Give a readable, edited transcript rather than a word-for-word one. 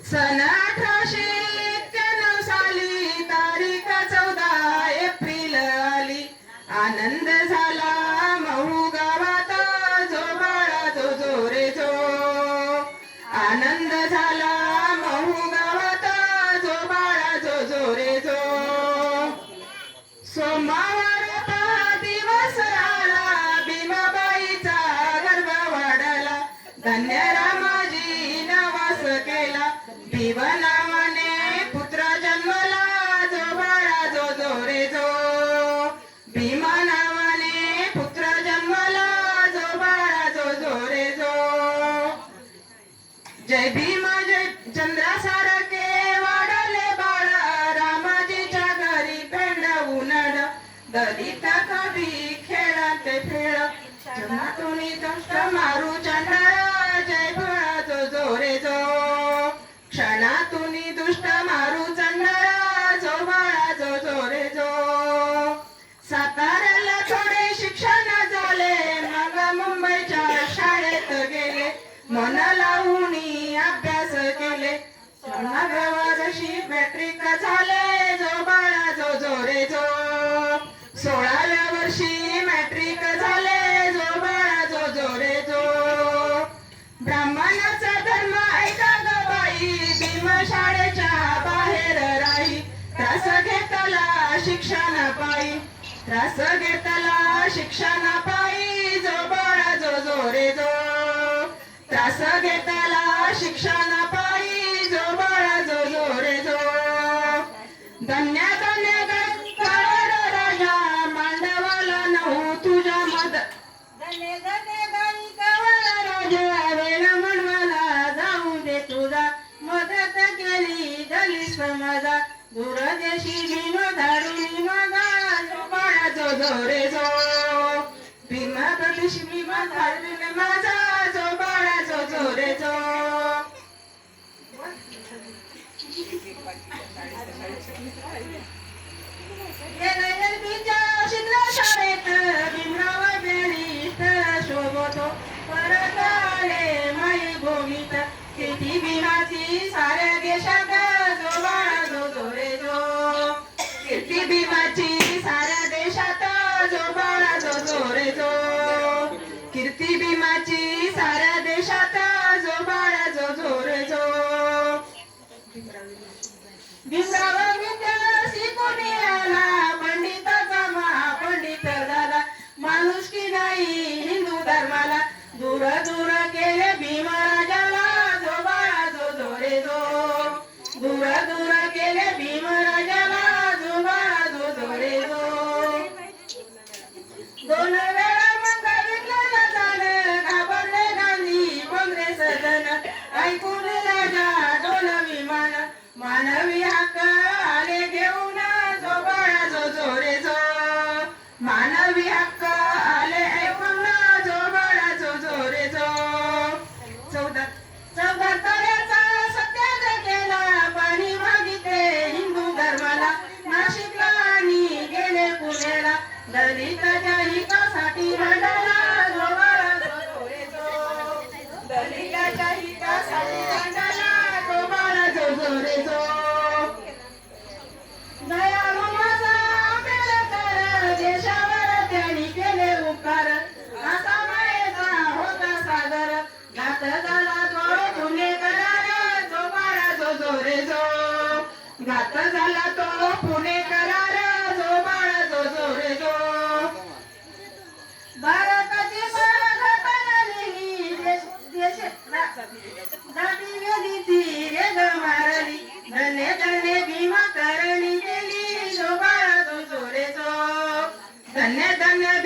सन 1891 साली तारीख 14 एप्रिल आली. आनंद झाला महू गावात जो बाळा जो जो रे जो. आनंद झाला महू गावात जो बाळा जो जो रे जो. सोमवार पहा दिवस आला भीमाबाईचा गर्भ वाढला. धन्य रामाजी नवास केला भीम नावाने पुत्र जन्मला जो बाळा जो जो रे जो. भीम नावाने पुत्र जन्मला जो बाळा जो जो रे जो. जय भीम जय चंद्रासारखे वाढले बाळा रामाजीच्या घरी पेंड उन्हाळ. दलित कवी खेळाते खेळ जमातून दुष्ट मारू चंडाळा. जय बाळा जो जो रे जो. क्षणातून दुष्ट मारू चंडाळा जो बाळा जो जो रे जो. साताऱ्याला थोडे शिक्षण झाले मग मुंबईच्या शाळेत गेले. मन लावून अभ्यास केले 16व्या वर्षी मॅट्रिक झाले जो बाळा जो जो रे जो. 16व्या वर्षी मॅट्रिक झाले जो बाळा जो जो रे जो. ब्राह्मणाचा धर्म ऐका ग बाई भीम शाळेच्या बाहेर राही. त्रास घेतला शिक्षण पायी. त्रास घेतला शिक्षण पायी जो बाळा जो जो रे जो. त्रास घेतला शिक्षण पायी जो बाळा जो जो रे जो. धन्य धन्य गणकार राजा मांडवाला नऊ तुझ्या मद. धन्य धन्य गणकार राजा वेळ मनवाला जाऊ दे तुझा. मदत केली दलित समाजा दूरदेशी भीम धारुणी मगा जो बाळा जो जो रे जो. भीम प्रदेश भीम धारुणी माझा जो बाळा जो जो रे जो. शाळेत भीमराव बेरीत शोभतो परत आले माई भूमीत. किती भीमाची साऱ्या देशात जो बाळा जो जो रे जो. कीर्ती भीमाची साऱ्या देशात जो बाळा जो जो रे जो. कीर्ती भीमाची साऱ्या देशात जो बाळा जो जो रे जो. भीमराव विद्या शिकून आला पंडिताचा महापंडित झाला. माणुसकी नाही हिंदू धर्माला दूर दूर केले भीम राजाला जो बाळा जो जो रे जो. दूर दूर केले भीम राजाला जो बाळा जो जो रे जो. 2 वेळा मंगळवेढ्याला झालं घाबरले गांधी काँग्रेस जन. ऐकून राजा डोल विमान मानवी हक्क आले घेऊन जो बाळा जो जो रे जो. मानवी हक्क आले ऐकून जो बाळा जो जो रे जो. 14 तळ्याचा सत्याग्रह केला पाणी मागितले हिंदू धर्माला. नाशिकला आणि गेले पुण्याला दलिताच्या हितासाठी भांडला जो बाळा जो जो रे जो. दलिताच्या हितासाठी भांडला जो बाळा जो जो रे जो. दयाळू माझा आंबेडकर देशावर त्यांनी केले उपकार. असा मायेचा होता सागर घात झाला तो पुणेकरार जो बाळा जो जो रे जो. घात झाला तो पुणेकरार जो बाळा जो जो रे जो. भारताची घटना लिहिली देश जाती वेदीची रेग मारली. धन्य धन्य भीमा करणी केली जो बाळा जो जो रे जो. धन्य धन्य